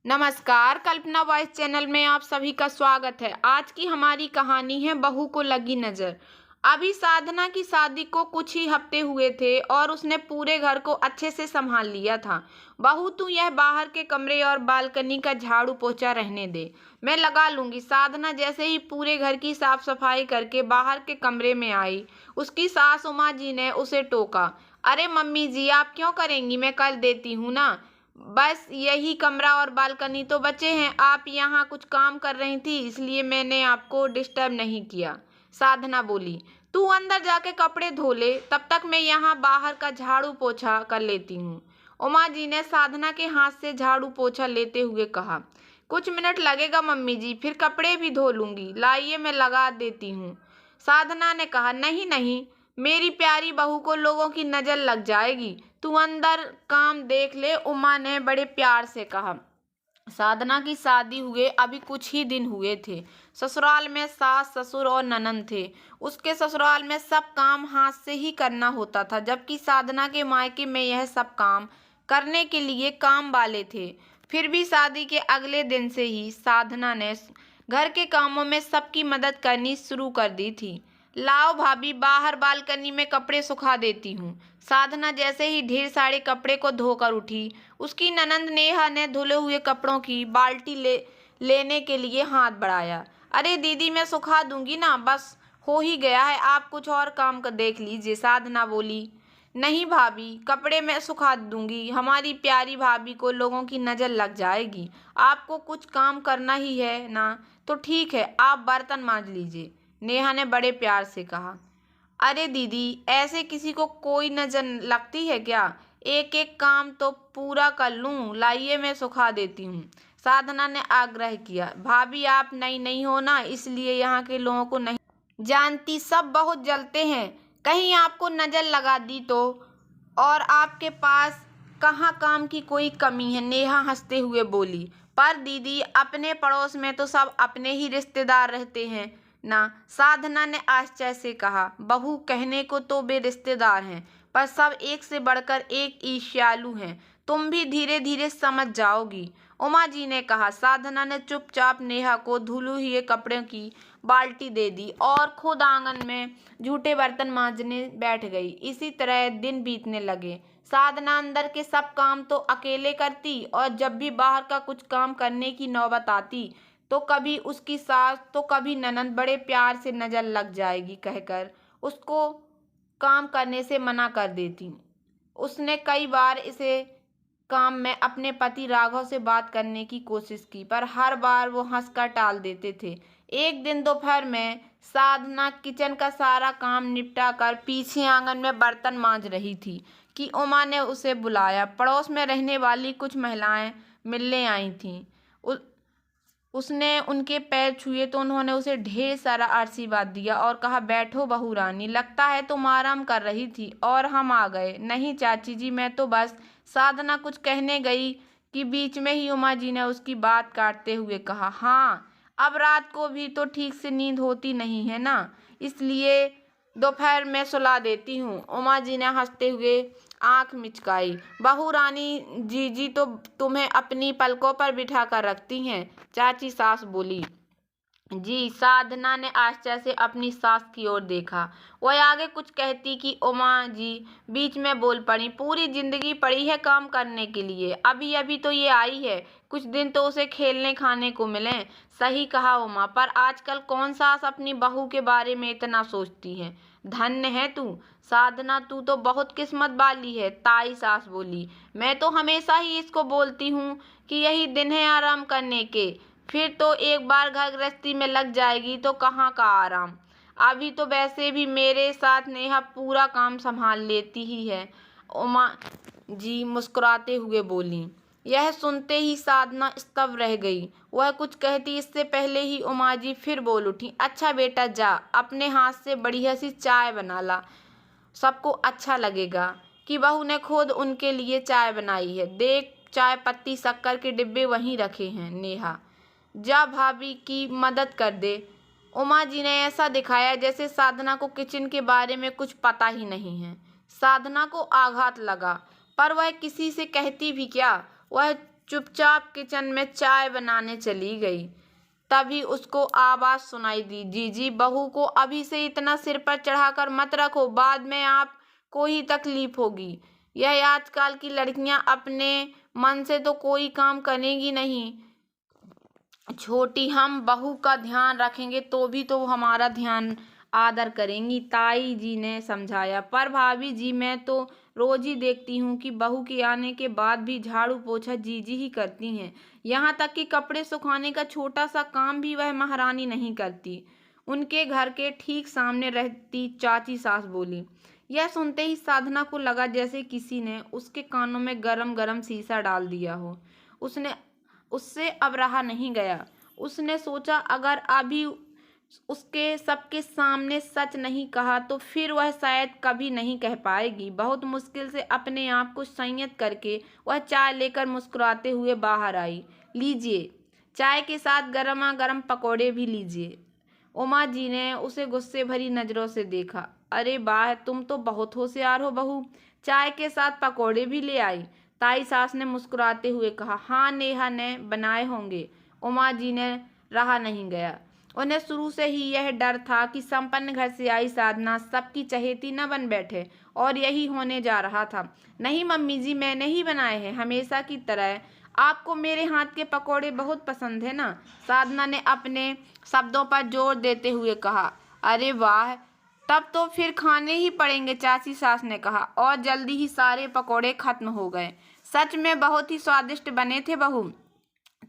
नमस्कार, कल्पना voice channel में आप सभी का स्वागत है। आज की हमारी कहानी है बहू को लगी नजर। अभी साधना की शादी को कुछ ही हफ्ते हुए थे और उसने पूरे घर को अच्छे से संभाल लिया था। बहू, तू यह बाहर के कमरे और बालकनी का झाड़ू पोछा रहने दे, मैं लगा लूंगी। साधना जैसे ही पूरे घर की साफ सफाई करके बाहर के कमरे में आई, उसकी सास उमा जी ने उसे टोका। अरे मम्मी जी, आप क्यों करेंगी, मैं कर देती हूँ ना। बस यही कमरा और बालकनी तो बचे हैं। आप यहाँ कुछ काम कर रही थी, इसलिए मैंने आपको डिस्टर्ब नहीं किया। साधना बोली, तू अंदर जाके कपड़े धो ले, तब तक मैं यहाँ बाहर का झाड़ू पोछा कर लेती हूँ। उमा जी ने साधना के हाथ से झाड़ू पोछा लेते हुए कहा। कुछ मिनट लगेगा मम्मी जी, फिर कपड़े भी धो लूंगी। लाइए, मैं लगा देती हूँ। साधना ने कहा, नहीं नहीं, मेरी प्यारी बहू को लोगों की नजर लग जाएगी, तू अंदर काम देख ले, उमा ने बड़े प्यार से कहा। साधना की शादी हुए अभी कुछ ही दिन हुए थे। ससुराल में सास ससुर और ननद थे। उसके ससुराल में सब काम हाथ से ही करना होता था, जबकि साधना के मायके में यह सब काम करने के लिए काम वाले थे। फिर भी शादी के अगले दिन से ही साधना ने घर के कामों में सबकी मदद करनी शुरू कर दी थी। लाओ भाभी, बाहर बालकनी में कपड़े सुखा देती हूँ। साधना जैसे ही ढेर सारे कपड़े को धोकर उठी, उसकी ननंद नेहा ने धुले हुए कपड़ों की बाल्टी लेने के लिए हाथ बढ़ाया। अरे दीदी, मैं सुखा दूंगी ना, बस हो ही गया है, आप कुछ और काम कर देख लीजिए। साधना बोली, नहीं भाभी, कपड़े मैं सुखा दूंगी, हमारी प्यारी भाभी को लोगों की नज़र लग जाएगी। आपको कुछ काम करना ही है ना, तो ठीक है, आप बर्तन मांज लीजिए, नेहा ने बड़े प्यार से कहा। अरे दीदी, ऐसे किसी को कोई नजर लगती है क्या? एक एक काम तो पूरा कर लूं, लाइए मैं सुखा देती हूँ। साधना ने आग्रह किया। भाभी, आप नई नहीं हो ना, इसलिए यहाँ के लोगों को नहीं जानती, सब बहुत जलते हैं, कहीं आपको नजर लगा दी तो। और आपके पास कहाँ काम की कोई कमी है, नेहा हंसते हुए बोली। पर दीदी, अपने पड़ोस में तो सब अपने ही रिश्तेदार रहते हैं ना, साधना ने आश्चर्य से कहा। बहू, कहने को तो वे रिश्तेदार हैं, पर सब एक से बढ़कर एक ईर्ष्यालु हैं। तुम भी धीरे धीरे समझ जाओगी, उमा जी ने कहा। साधना ने चुपचाप नेहा को धुले हुए कपड़ों की बाल्टी दे दी और खुद आंगन में जूठे बर्तन मांजने बैठ गई। इसी तरह दिन बीतने लगे। साधना अंदर के सब काम तो अकेले करती, और जब भी बाहर का कुछ काम करने की नौबत आती, तो कभी उसकी सास तो कभी ननद बड़े प्यार से नजर लग जाएगी कहकर उसको काम करने से मना कर देती। उसने कई बार इसे काम में अपने पति राघव से बात करने की कोशिश की, पर हर बार वो हंसकर टाल देते थे। एक दिन दोपहर में साधना किचन का सारा काम निपटा कर पीछे आंगन में बर्तन मांज रही थी कि उमा ने उसे बुलाया। पड़ोस में रहने वाली कुछ महिलाएं मिलने आई थीं। उसने उनके पैर छुए तो उन्होंने उसे ढेर सारा आशीर्वाद दिया और कहा, बैठो बहू रानी, लगता है तुम आराम कर रही थी और हम आ गए। नहीं चाची जी, मैं तो बस। साधना कुछ कहने गई कि बीच में ही उमा जी ने उसकी बात काटते हुए कहा, हाँ, अब रात को भी तो ठीक से नींद होती नहीं है ना, इसलिए दोपहर में सुला देती हूँ। उमा जी ने हंसते हुए आंख मिचकाई। बहू रानी जी तो तुम्हें अपनी पलकों पर बिठा कर रखती हैं, चाची सास बोली। जी, साधना ने आश्चर्य से अपनी सास की ओर देखा। वह आगे कुछ कहती कि उमा जी बीच में बोल पड़ी, पूरी जिंदगी पड़ी है काम करने के लिए, अभी अभी तो ये आई है, कुछ दिन तो उसे खेलने खाने को मिले। सही कहा उमा, पर आजकल कौन सास अपनी बहू के बारे में इतना सोचती है। धन्य है तू साधना, तू तो बहुत किस्मत वाली है, ताई सास बोली। मैं तो हमेशा ही इसको बोलती हूँ कि यही दिन है आराम करने के, फिर तो एक बार घर गृहस्थी में लग जाएगी तो कहाँ का आराम। अभी तो वैसे भी मेरे साथ नेहा पूरा काम संभाल लेती ही है, उमा जी मुस्कुराते हुए बोली। यह सुनते ही साधना स्तब्ध रह गई। वह कुछ कहती इससे पहले ही उमा जी फिर बोल उठी, अच्छा बेटा, जा अपने हाथ से बढ़िया सी चाय बना ला, सबको अच्छा लगेगा कि बहू ने खुद उनके लिए चाय बनाई है। देख, चाय पत्ती शक्कर के डिब्बे वहीं रखे हैं। नेहा, जा भाभी की मदद कर दे। उमा जी ने ऐसा दिखाया जैसे साधना को किचन के बारे में कुछ पता ही नहीं है। साधना को आघात लगा, पर वह किसी से कहती भी क्या। वह चुपचाप किचन में चाय बनाने चली गई। तभी उसको आवाज सुनाई दी, जीजी बहू को अभी से इतना सिर पर चढ़ाकर मत रखो, बाद में आपको ही तकलीफ होगी। यह आजकल की लड़कियां अपने मन से तो कोई काम करेंगी नहीं। छोटी हम बहू का ध्यान रखेंगे तो भी तो हमारा ध्यान आदर करेंगी, ताई जी ने समझाया। पर भाभी जी, मैं तो रोज ही देखती हूँ कि बहू के आने के बाद भी झाड़ू पोछा जीजी ही करती हैं। यहाँ तक कि कपड़े सुखाने का छोटा सा काम भी वह महारानी नहीं करती। उनके घर के ठीक सामने रहती चाची सास बोली। यह सुनते ही साधना को लगा जैसे किसी ने उसके कानों में गरम गरम शीशा डाल दिया हो। उससे अब रहा नहीं गया। उसने सोचा, अगर अभी उसके सबके सामने सच नहीं कहा तो फिर वह शायद कभी नहीं कह पाएगी। बहुत मुश्किल से अपने आप को संयत करके वह चाय लेकर मुस्कुराते हुए बाहर आई। लीजिए, चाय के साथ गरमा गरम पकौड़े भी लीजिए। उमा जी ने उसे गुस्से भरी नजरों से देखा। अरे वाह, तुम तो बहुत होशियार हो बहू, चाय के साथ पकौड़े भी ले आई। ताई सास ने मुस्कुराते हुए कहा। हाँ, नेहा ने बनाए होंगे। उमा जी ने रहा नहीं गया। उन्हें शुरू से ही यह डर था कि संपन्न घर से आई साधना सबकी चहेती न बन बैठे, और यही होने जा रहा था। नहीं मम्मी जी, मैंने ही बनाए हैं, हमेशा की तरह। आपको मेरे हाथ के पकौड़े बहुत पसंद है ना? साधना ने अपने शब्दों पर जोर देते हुए कहा। अरे वाह, तब तो फिर खाने ही पड़ेंगे, चाची सास ने कहा, और जल्दी ही सारे पकौड़े खत्म हो गए। सच में बहुत ही स्वादिष्ट बने थे बहू,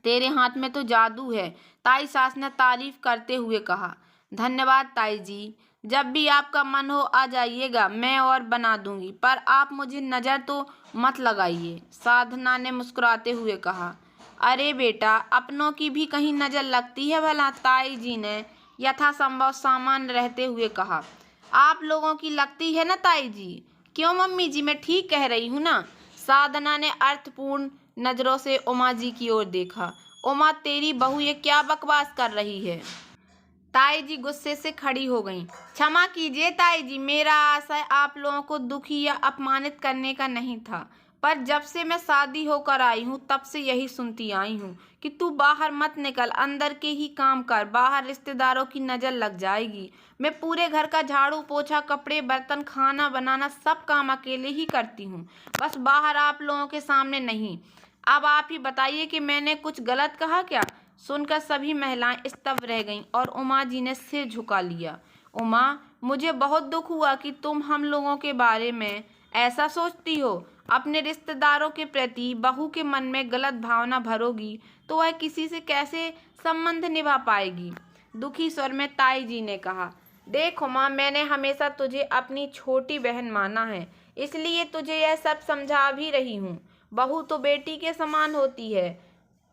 तेरे हाथ में तो जादू है, ताई सास ने तारीफ करते हुए कहा। धन्यवाद ताई जी, जब भी आपका मन हो आ जाइएगा, मैं और बना दूंगी, पर आप मुझे नज़र तो मत लगाइए, साधना ने मुस्कुराते हुए कहा। अरे बेटा, अपनों की भी कहीं नज़र लगती है भला, ताई जी ने यथासंभव सामान्य रहते हुए कहा। आप लोगों की लगती है ना ताई जी? क्यों मम्मी जी, मैं ठीक कह रही हूँ ना? साधना ने अर्थपूर्ण नजरों से उमा जी की ओर देखा। उमा, तेरी बहू ये क्या बकवास कर रही है? ताई जी गुस्से से खड़ी हो गईं। क्षमा कीजिए ताई जी, मेरा आशय आप लोगों को दुखी या अपमानित करने का नहीं था, पर जब से मैं शादी होकर आई हूँ तब से यही सुनती आई हूँ कि तू बाहर मत निकल, अंदर के ही काम कर, बाहर रिश्तेदारों की नज़र लग जाएगी। मैं पूरे घर का झाड़ू पोछा, कपड़े बर्तन, खाना बनाना सब काम अकेले ही करती हूँ, बस बाहर आप लोगों के सामने नहीं। अब आप ही बताइए कि मैंने कुछ गलत कहा क्या? सुनकर सभी महिलाएं स्तब्ध रह गईं और उमा जी ने सिर झुका लिया। उमा, मुझे बहुत दुख हुआ कि तुम हम लोगों के बारे में ऐसा सोचती हो। अपने रिश्तेदारों के प्रति बहू के मन में गलत भावना भरोगी तो वह किसी से कैसे संबंध निभा पाएगी? दुखी स्वर में ताई जी ने कहा। देख उमा, मैंने हमेशा तुझे अपनी छोटी बहन माना है, इसलिए तुझे यह सब समझा भी रही हूँ। बहू तो बेटी के समान होती है,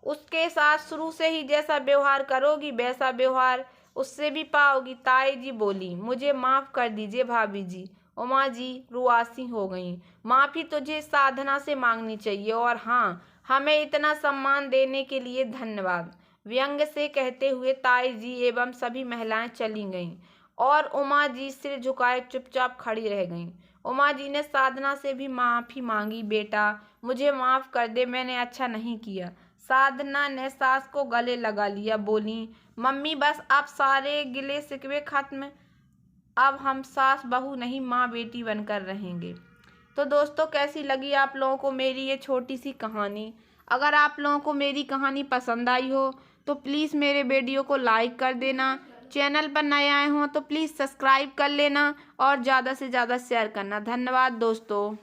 उसके साथ शुरू से ही जैसा व्यवहार करोगी वैसा व्यवहार उससे भी पाओगी, ताई जी बोली। मुझे माफ़ कर दीजिए भाभी जी। उमा जी रुआसी हो गईं। माफ़ी तुझे साधना से मांगनी चाहिए, और हाँ, हमें इतना सम्मान देने के लिए धन्यवाद, व्यंग्य से कहते हुए ताई जी एवं सभी महिलाएं चली गईं और उमा जी सिर झुकाए चुपचाप खड़ी रह गईं। उमा जी ने साधना से भी माफ़ी मांगी। बेटा, मुझे माफ़ कर दे, मैंने अच्छा नहीं किया। साधना ने सास को गले लगा लिया, बोली, मम्मी बस अब सारे गिले शिकवे खत्म, अब हम सास बहू नहीं माँ बेटी बनकर रहेंगे। तो दोस्तों, कैसी लगी आप लोगों को मेरी ये छोटी सी कहानी? अगर आप लोगों को मेरी कहानी पसंद आई हो तो प्लीज़ मेरे वीडियो को लाइक कर देना, चैनल पर नए आए हों तो प्लीज़ सब्सक्राइब कर लेना और ज़्यादा से ज़्यादा शेयर करना। धन्यवाद दोस्तों।